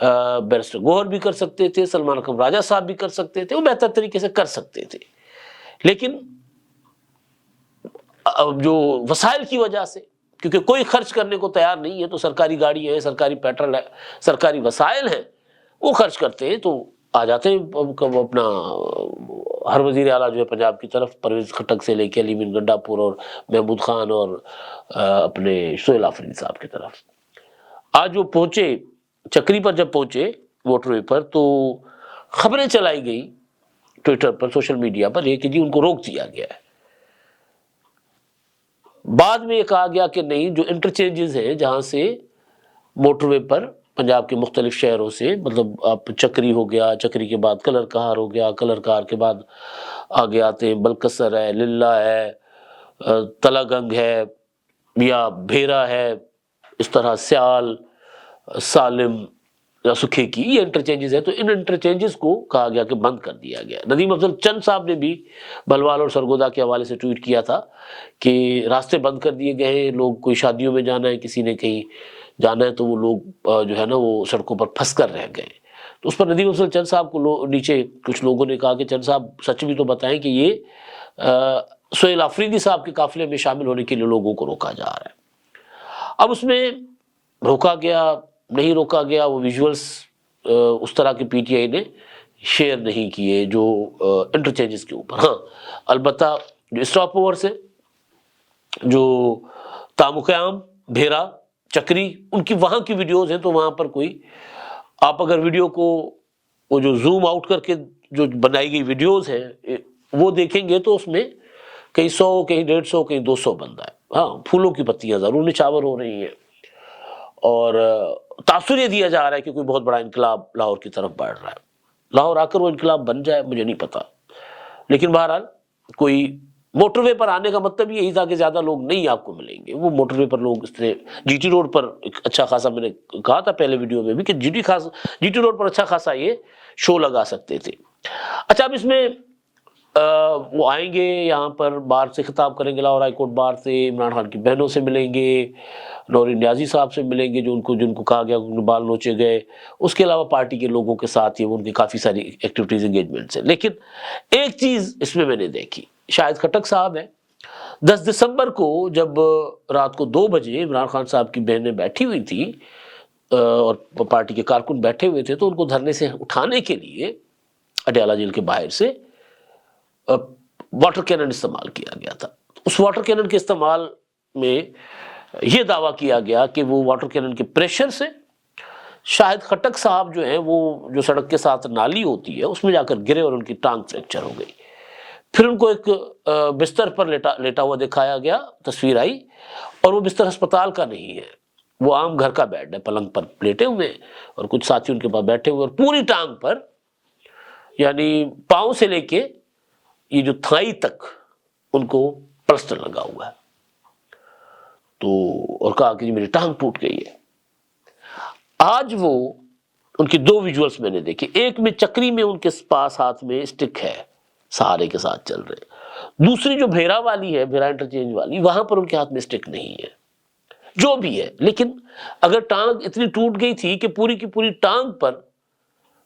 Barrister گوہر بھی کر سکتے تھے، سلمان اکرم راجہ صاحب بھی کر سکتے تھے، وہ بہتر طریقے سے کر سکتے تھے، لیکن جو وسائل کی وجہ سے، کیونکہ کوئی خرچ کرنے کو تیار نہیں ہے، تو سرکاری گاڑی ہے، سرکاری پیٹرول ہے، سرکاری وسائل ہیں، وہ خرچ کرتے ہیں تو آ جاتے ہیں اپنا ہر وزیر اعلیٰ جو ہے پنجاب کی طرف، پرویز خٹک سے لے کے علی مین گنڈا پور اور محمود خان اور اپنے سہیل آفریدی صاحب کی طرف۔ آج وہ پہنچے چکری پر، جب پہنچے موٹر وے پر، تو خبریں چلائی گئی ٹویٹر پر، سوشل میڈیا پر، یہ کہ جی ان کو روک دیا گیا ہے۔ بعد میں یہ کہا گیا کہ نہیں، جو انٹرچینجز ہیں جہاں سے موٹر وے پر پنجاب کے مختلف شہروں سے، مطلب آپ چکری ہو گیا، چکری کے بعد کلر کہار ہو گیا، کلر کہار کے بعد آگے آتے ہیں بلکسر ہے، للہ ہے، تلا گنگ ہے، یا بھیرا ہے، اس طرح سیال، سالم یا سکھے کی، یہ انٹرچینجز ہے، تو ان انٹرچینجز کو کہا گیا کہ بند کر دیا گیا۔ ندیم افضل چند صاحب نے بھی بلوال اور سرگودا کے حوالے سے ٹویٹ کیا تھا کہ راستے بند کر دیے گئے ہیں، لوگ کوئی شادیوں میں جانا ہے، کسی نے کہیں جانا ہے، تو وہ لوگ جو ہے نا وہ سڑکوں پر پھنس کر رہ گئے۔ تو اس پر ندیم افضل چند صاحب کو نیچے کچھ لوگوں نے کہا کہ چند صاحب سچ بھی تو بتائیں کہ یہ سہیل آفریدی صاحب کے قافلے میں شامل ہونے کے لیے لوگوں کو روکا جا رہا ہے۔ اب اس میں روکا گیا نہیں روکا گیا، وہ ویژولز اس طرح کے پی ٹی آئی نے شیئر نہیں کیے جو انٹرچینجز کے اوپر۔ ہاں البتہ جو اسٹاپ اوور سے جو تام قیام، بھیرا، چکری، ان کی وہاں کی ویڈیوز ہیں، تو وہاں پر کوئی آپ اگر ویڈیو کو وہ جو زوم آؤٹ کر کے جو بنائی گئی ویڈیوز ہیں وہ دیکھیں گے تو اس میں کہیں 100، کہیں 150، کہیں 200 بندہ ہے۔ ہاں پھولوں کی پتیاں ضرور نچھاور ہو رہی ہیں، اور تاثر یہ دیا جا رہا ہے کہ کوئی بہت بڑا انقلاب لاہور کی طرف بڑھ رہا ہے۔ لاہور آ کر وہ انقلاب بن جائے مجھے نہیں پتا، لیکن بہرحال کوئی موٹر وے پر آنے کا مطلب یہی تھا کہ زیادہ لوگ نہیں آپ کو ملیں گے۔ وہ موٹر وے پر لوگ اس طرح جی ٹی روڈ پر ایک اچھا خاصا، میں نے کہا تھا پہلے ویڈیو میں بھی کہ جی ٹی روڈ پر اچھا خاصا یہ شو لگا سکتے تھے۔ اچھا اب اس میں وہ آئیں گے یہاں پر، بار سے خطاب کریں گے، لاہور ہائی کورٹ بار سے، عمران خان کی بہنوں سے ملیں گے، نوری نیازی صاحب سے ملیں گے جو جن کو کہا گیا کہ بال نوچے گئے، اس کے علاوہ پارٹی کے لوگوں کے ساتھ یہ ان کی کافی ساری ایکٹیویٹیز انگیجمنٹس ہیں۔ لیکن ایک چیز اس میں نے دیکھی، شاہد خٹک صاحب ہیں، 10 دسمبر کو جب رات کو 2 بجے عمران خان صاحب کی بہنیں بیٹھی ہوئی تھی اور پارٹی کے کارکن بیٹھے ہوئے تھے، تو ان کو دھرنے سے اٹھانے کے لیے اڈیالہ جیل کے باہر سے واٹر کینن استعمال کیا گیا تھا۔ اس واٹر کینن کے استعمال میں یہ دعویٰ کیا گیا کہ وہ واٹر کینن کے پریشر سے شاہد خٹک صاحب جو ہیں، وہ جو سڑک کے ساتھ نالی ہوتی ہے اس میں جا کر گرے اور ان کی ٹانگ فریکچر ہو گئی۔ پھر ان کو ایک بستر پر لیٹا ہوا دکھایا گیا، تصویر آئی، اور وہ بستر ہسپتال کا نہیں ہے، وہ عام گھر کا بیڈ ہے، پلنگ پر لیٹے ہوئے اور کچھ ساتھی ان کے پاس بیٹھے ہوئے، اور پوری ٹانگ پر یعنی پاؤں سے لے کے یہ جو تھائی تک ان کو پلسٹر لگا ہوا ہے۔ تو اور کہا کہ میری ٹانگ ٹوٹ گئی ہے۔ آج وہ ان کی 2 ویژولز میں نے دیکھے، ایک میں چکری میں ان کے پاس ہاتھ میں اسٹک ہے، سہارے کے ساتھ چل رہے، دوسری جو بھیرا والی ہے، بھیرا انٹرچینج والی، وہاں پر ان کے ہاتھ میں اسٹک نہیں ہے۔ جو بھی ہے، لیکن اگر ٹانگ اتنی ٹوٹ گئی تھی کہ پوری کی پوری ٹانگ پر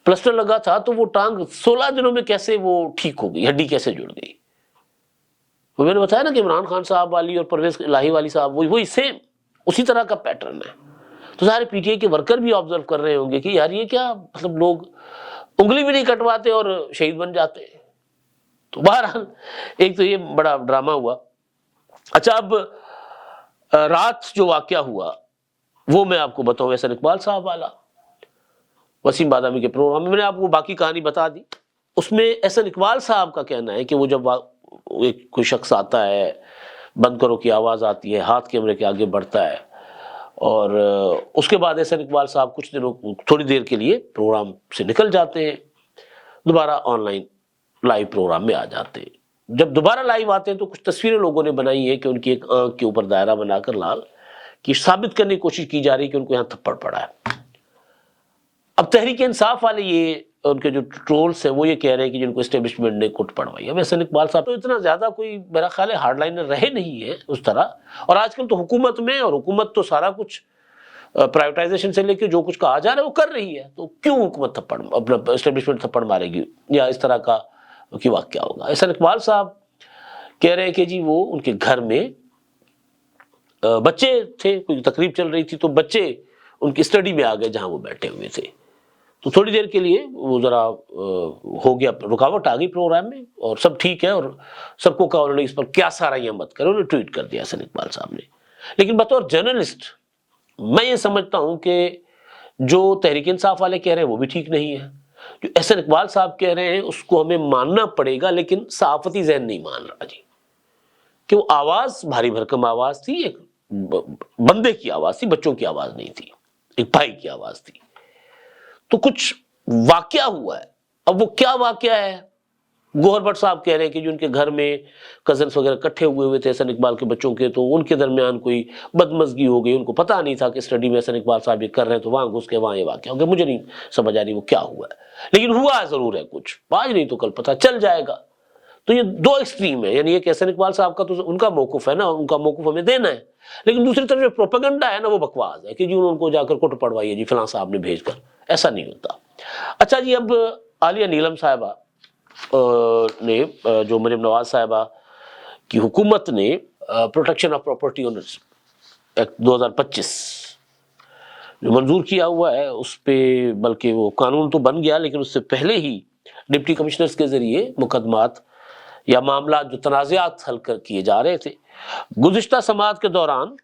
پلسٹر لگا تھا، تو وہ ٹانگ 16 دنوں میں کیسے وہ ٹھیک ہو گئی، ہڈی کیسے جڑ گئی؟ وہ میں نے بتایا نا کہ عمران خان صاحب والی اور پرویز الہی والی صاحب وہی سیم اسی طرح کا پیٹرن ہے۔ تو سارے پی ٹی آئی کے ورکر بھی آبزرو کر رہے ہوں گے کہ یار یہ کیا، مطلب لوگ انگلی بھی نہیں کٹواتے اور شہید بن جاتے ہیں۔ تو بہرحال ایک تو یہ بڑا ڈرامہ ہوا۔ اچھا اب رات جو واقعہ ہوا وہ میں آپ کو بتاؤں، احسن اقبال صاحب والا، وسیم بادامی کے پروگرام میں نے آپ کو باقی کہانی بتا دی۔ اس میں احسن اقبال صاحب کا کہنا ہے کہ وہ جب کوئی شخص آتا ہے، بند کرو کی آواز آتی ہے، ہاتھ کیمرے کے آگے بڑھتا ہے، اور اس کے بعد احسن اقبال صاحب کچھ دنوں تھوڑی دیر کے لیے پروگرام سے نکل جاتے ہیں، دوبارہ آن لائن لائیو پروگرام میں آ جاتے ہیں۔ جب دوبارہ لائیو آتے ہیں تو کچھ تصویریں لوگوں نے بنائی ہیں کہ ان کی ایک آنکھ کے اوپر دائرہ بنا کر لال کی ثابت کرنے کی کوشش کی جا رہی ہے کہ ان کو یہاں تھپڑ پڑا ہے۔ اب تحریک انصاف والے یہ ان کے جو ٹرولز ہیں وہ یہ کہہ رہے ہیں کہ جن کو اسٹیبلشمنٹ نے کٹ پڑوائی۔ اب احسن اقبال صاحب تو اتنا زیادہ کوئی میرا خیال ہے ہارڈ لائنر رہے نہیں ہے اس طرح، اور آج کل تو حکومت میں، اور حکومت تو سارا کچھ پرائیویٹائزیشن سے لے کے جو کچھ کہا جا رہا ہے وہ کر رہی ہے، تو کیوں حکومت تھپڑ اپنا اسٹیبلشمنٹ تھپڑ مارے گی یا اس طرح کا کی واقعہ ہوگا؟ احسان اقبال صاحب کہہ رہے ہیں کہ جی وہ ان کے گھر میں بچے تھے، کوئی تقریب چل رہی تھی تو بچے ان کی اسٹڈی میں آ گئے جہاں وہ بیٹھے ہوئے تھے، تو تھوڑی دیر کے لیے وہ ذرا ہو گیا، رکاوٹ آ گئی پروگرام میں، اور سب ٹھیک ہے، اور سب کو کہا انہوں نے اس پر کیا سارا مت کرے، انہوں نے ٹویٹ کر دیا احسان اقبال صاحب نے۔ لیکن بطور جرنلسٹ میں یہ سمجھتا ہوں کہ جو تحریک انصاف والے کہہ رہے ہیں وہ بھی ٹھیک نہیں ہے، جو احسان اقبال صاحب کہہ رہے ہیں اس کو ہمیں ماننا پڑے گا، لیکن صحافتی ذہن نہیں مان رہا جی، کہ وہ آواز بھاری بھرکم آواز تھی، ایک بندے کی آواز تھی، بچوں کی آواز نہیں تھی، ایک بھائی کی آواز تھی۔ تو کچھ واقعہ ہوا ہے، اب وہ کیا واقعہ ہے؟ گوہر بٹ صاحب کہہ رہے ہیں کہ جو ان کے گھر میں کزنس وغیرہ اکٹھے ہوئے تھے احسان اقبال کے بچوں کے، تو ان کے درمیان کوئی بدمزگی ہو گئی، ان کو پتہ نہیں تھا کہ اسٹڈی میں احسان اقبال صاحب یہ کر رہے ہیں، تو وہاں گھس کے وہاں یہ واقعہ ہو گیا۔ مجھے نہیں سمجھ آ رہی وہ کیا ہوا ہے، لیکن ہوا ضرور ہے کچھ، آج نہیں تو کل پتہ چل جائے گا۔ تو یہ دو ایکسٹریم ہے، یعنی یہ کہ احسان اقبال صاحب کا تو ان کا موقف ہے نا، ان کا موقف ہمیں دینا ہے، لیکن دوسری طرف جو پروپیگنڈا ہے نا وہ بکواس ہے کہ جی ان کو جا کر کوٹ پڑوائیے جی فلاں صاحب نے بھیج کر، ایسا نہیں ہوتا۔ اچھا جی، اب عالیہ نیلم صاحبہ نے جو مریم نواز صاحبہ کی حکومت نے protection of property owners act 2025 جو منظور کیا ہوا ہے، اس پہ بلکہ وہ قانون تو بن گیا، لیکن اس سے پہلے ہی ڈپٹی کمشنرز کے ذریعے مقدمات یا معاملات جو تنازعات حل کیے جا رہے تھے۔ گزشتہ سماعت کے دوران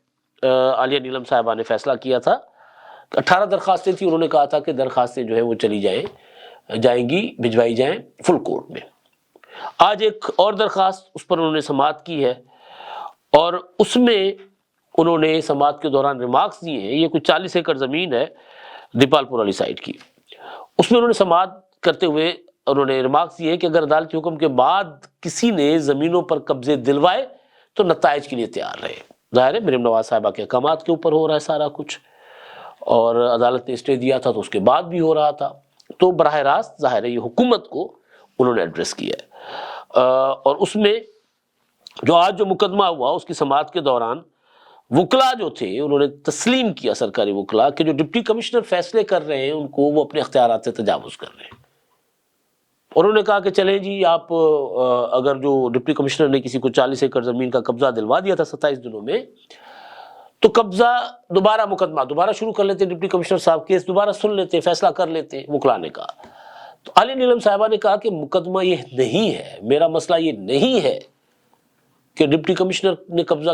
عالیہ نیلم صاحبہ نے فیصلہ کیا تھا، 18 درخواستیں تھیں، انہوں نے کہا تھا کہ درخواستیں جو ہیں وہ چلی جائیں گی، بھجوائی جائیں فل کورٹ میں۔ آج ایک اور درخواست اس پر انہوں نے سماعت کی ہے، اور اس میں انہوں نے سماعت کے دوران ریمارکس دیے ہیں۔ یہ کچھ 40 ایکڑ زمین ہے دیپال پور والی سائڈ کی، اس میں انہوں نے سماعت کرتے ہوئے انہوں نے ریمارکس دیے کہ اگر عدالتی حکم کے بعد کسی نے زمینوں پر قبضے دلوائے تو نتائج کے لیے تیار رہے۔ ظاہر ہے مریم نواز صاحبہ کے احکامات کے اوپر ہو رہا ہے سارا کچھ، اور عدالت نے اسٹے دیا تھا تو اس کے بعد بھی ہو رہا تھا، تو براہ راست ظاہر ہے یہ حکومت کو انہوں نے ایڈریس کیا ہے۔ اور اس میں جو آج جو مقدمہ ہوا اس کی سماعت کے دوران وکلاء جو تھے انہوں نے تسلیم کیا، سرکاری وکلاء، کہ جو ڈپٹی کمشنر فیصلے کر رہے ہیں ان کو وہ اپنے اختیارات سے تجاوز کر رہے ہیں۔ انہوں نے کہا کہ چلیں جی، آپ اگر جو ڈپٹی کمشنر نے کسی کو 40 ایکڑ زمین کا قبضہ دلوا دیا تھا 27 دنوں میں، تو قبضہ مقدمہ دوبارہ شروع کر لیتے، ڈپٹی کمشنر صاحب کیس دوبارہ سن لیتے، فیصلہ کر لیتے، وکلاء نے کہا۔ تو عالیہ نیلم صاحبہ نے کہا کہ مقدمہ یہ نہیں ہے، میرا مسئلہ یہ نہیں ہے کہ ڈپٹی کمشنر نے قبضہ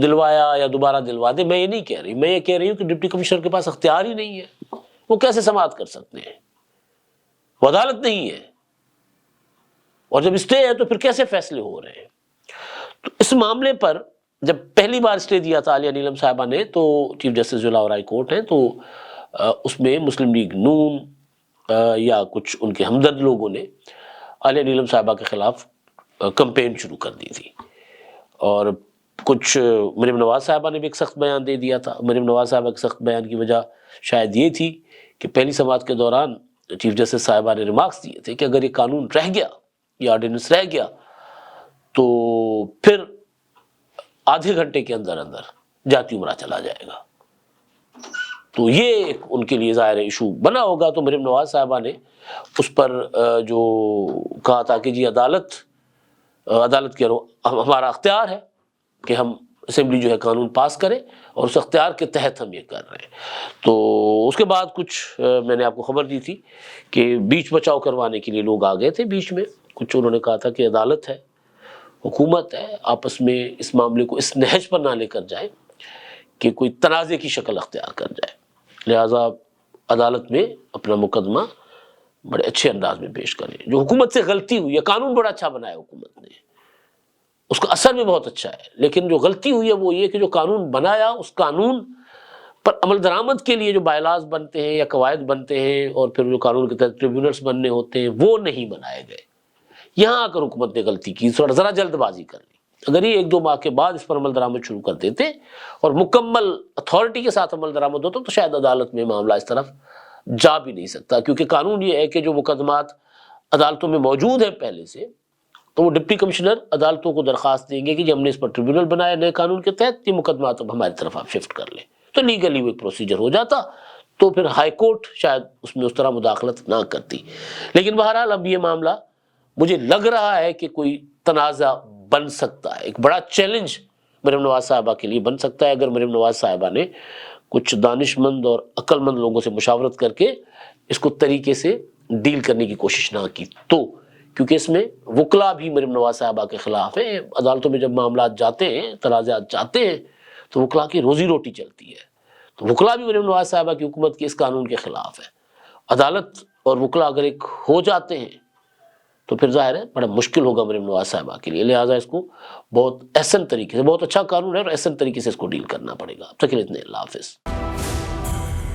دلوایا یا دوبارہ دلوا دے، میں یہ نہیں کہہ رہی، میں یہ کہہ رہی ہوں کہ ڈپٹی کمشنر کے پاس اختیار ہی نہیں ہے، وہ کیسے سماعت کر سکتے ہیں، وہ عدالت نہیں ہے، اور جب اسٹے ہے تو پھر کیسے فیصلے ہو رہے ہیں۔ تو اس معاملے پر جب پہلی بار اسٹے دیا تھا عالیہ نیلم صاحبہ نے، تو چیف جسٹس جو لاہور ہائی کورٹ ہیں، تو اس میں مسلم لیگ نون یا کچھ ان کے ہمدرد لوگوں نے عالیہ نیلم صاحبہ کے خلاف کمپین شروع کر دی تھی، اور کچھ مریم نواز صاحبہ نے بھی ایک سخت بیان دے دیا تھا۔ مریم نواز صاحبہ کے سخت بیان کی وجہ شاید یہ تھی کہ پہلی سماعت کے دوران چیف جسٹس صاحبہ نے ریمارکس دیے تھے کہ اگر یہ قانون رہ گیا، یہ آرڈیننس رہ گیا، تو پھر آدھے گھنٹے کے اندر جاتی عمرہ چلا جائے گا، تو یہ ایک ان کے لیے ظاہر ایشو بنا ہوگا۔ تو مریم نواز صاحبہ نے اس پر جو کہا تھا کہ جی عدالت کے ہمارا اختیار ہے کہ ہم اسمبلی جو ہے قانون پاس کرے، اور اس اختیار کے تحت ہم یہ کر رہے ہیں۔ تو اس کے بعد کچھ میں نے آپ کو خبر دی تھی کہ بیچ بچاؤ کروانے کے لیے لوگ آ گئے تھے بیچ میں، کچھ انہوں نے کہا تھا کہ عدالت ہے، حکومت ہے، آپس میں اس معاملے کو اس نہج پر نہ لے کر جائیں کہ کوئی تنازع کی شکل اختیار کر جائے، لہٰذا عدالت میں اپنا مقدمہ بڑے اچھے انداز میں پیش کریں۔ جو حکومت سے غلطی ہوئی ہے، قانون بڑا اچھا بنایا حکومت نے، اس کا اثر بھی بہت اچھا ہے، لیکن جو غلطی ہوئی ہے وہ یہ کہ جو قانون بنایا، اس قانون پر عمل درآمد کے لیے جو بائی لاز بنتے ہیں یا قواعد بنتے ہیں، اور پھر جو قانون کے تحت ٹریبیونلز بننے ہوتے ہیں، وہ نہیں بنائے گئے۔ یہاں آ کر حکومت نے غلطی کی، ذرا جلد بازی کر لی۔ اگر یہ 1-2 ماہ کے بعد اس پر عمل درآمد شروع کر دیتے اور مکمل اتھارٹی کے ساتھ عمل درآمد ہوتا، تو شاید عدالت میں معاملہ اس طرف جا بھی نہیں سکتا، کیونکہ قانون یہ ہے کہ جو مقدمات عدالتوں میں موجود ہیں پہلے سے، تو وہ ڈپٹی کمشنر عدالتوں کو درخواست دیں گے کہ جی ہم نے اس پر ٹریبیونل بنایا نئے قانون کے تحت، یہ مقدمات اب ہماری طرف آپ شفٹ کر لیں۔ تو لیگلی وہ ایک پروسیجر ہو جاتا، تو پھر ہائی کورٹ شاید اس میں اس طرح مداخلت نہ کرتی. لیکن بہرحال اب یہ معاملہ مجھے لگ رہا ہے کہ کوئی تنازع بن سکتا ہے، ایک بڑا چیلنج مریم نواز صاحبہ کے لیے بن سکتا ہے اگر مریم نواز صاحبہ نے کچھ دانش مند اور عقل مند لوگوں سے مشاورت کر کے اس کو طریقے سے ڈیل کرنے کی کوشش نہ کی تو. کیونکہ اس میں وکلا بھی مریم نواز صاحبہ کے خلاف ہیں. عدالتوں میں جب معاملات جاتے ہیں، تنازعات جاتے ہیں، تو وکلا کی روزی روٹی چلتی ہے. تو وکلا بھی مریم نواز صاحبہ کی حکومت کے اس قانون کے خلاف ہے. عدالت اور وکلا اگر ایک ہو جاتے ہیں تو پھر ظاہر ہے بڑا مشکل ہوگا مریم نواز صاحبہ کے لیے. لہٰذا اس کو بہت احسن طریقے سے، بہت اچھا قانون ہے اور احسن طریقے سے اس کو ڈیل کرنا پڑے گا. اب تک کے لیے اتنے، اللہ حافظ.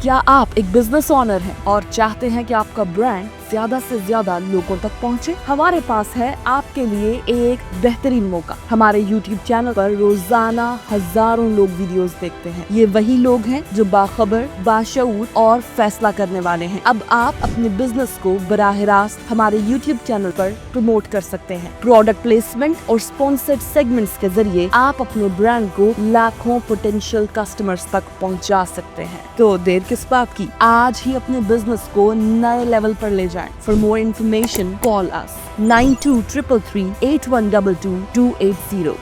کیا آپ ایک بزنس اونر ہیں اور چاہتے ہیں کہ آپ کا برانڈ زیادہ سے زیادہ لوگوں تک پہنچے؟ ہمارے پاس ہے آپ کے لیے ایک بہترین موقع. ہمارے یوٹیوب چینل پر روزانہ ہزاروں لوگ ویڈیوز دیکھتے ہیں. یہ وہی لوگ ہیں جو باخبر، باشعور اور فیصلہ کرنے والے ہیں. اب آپ اپنے بزنس کو براہ راست ہمارے یوٹیوب چینل پر پروموٹ کر سکتے ہیں. پروڈکٹ پلیسمنٹ اور اسپانسرڈ سیگمنٹس کے ذریعے آپ اپنے برانڈ کو لاکھوں پوٹینشیل کسٹمرز تک پہنچا سکتے ہیں. تو دیر کس بات کی؟ آج ہی اپنے بزنس کو نئے لیول پر لے جائیں. For more information, call us 9233 8122 280.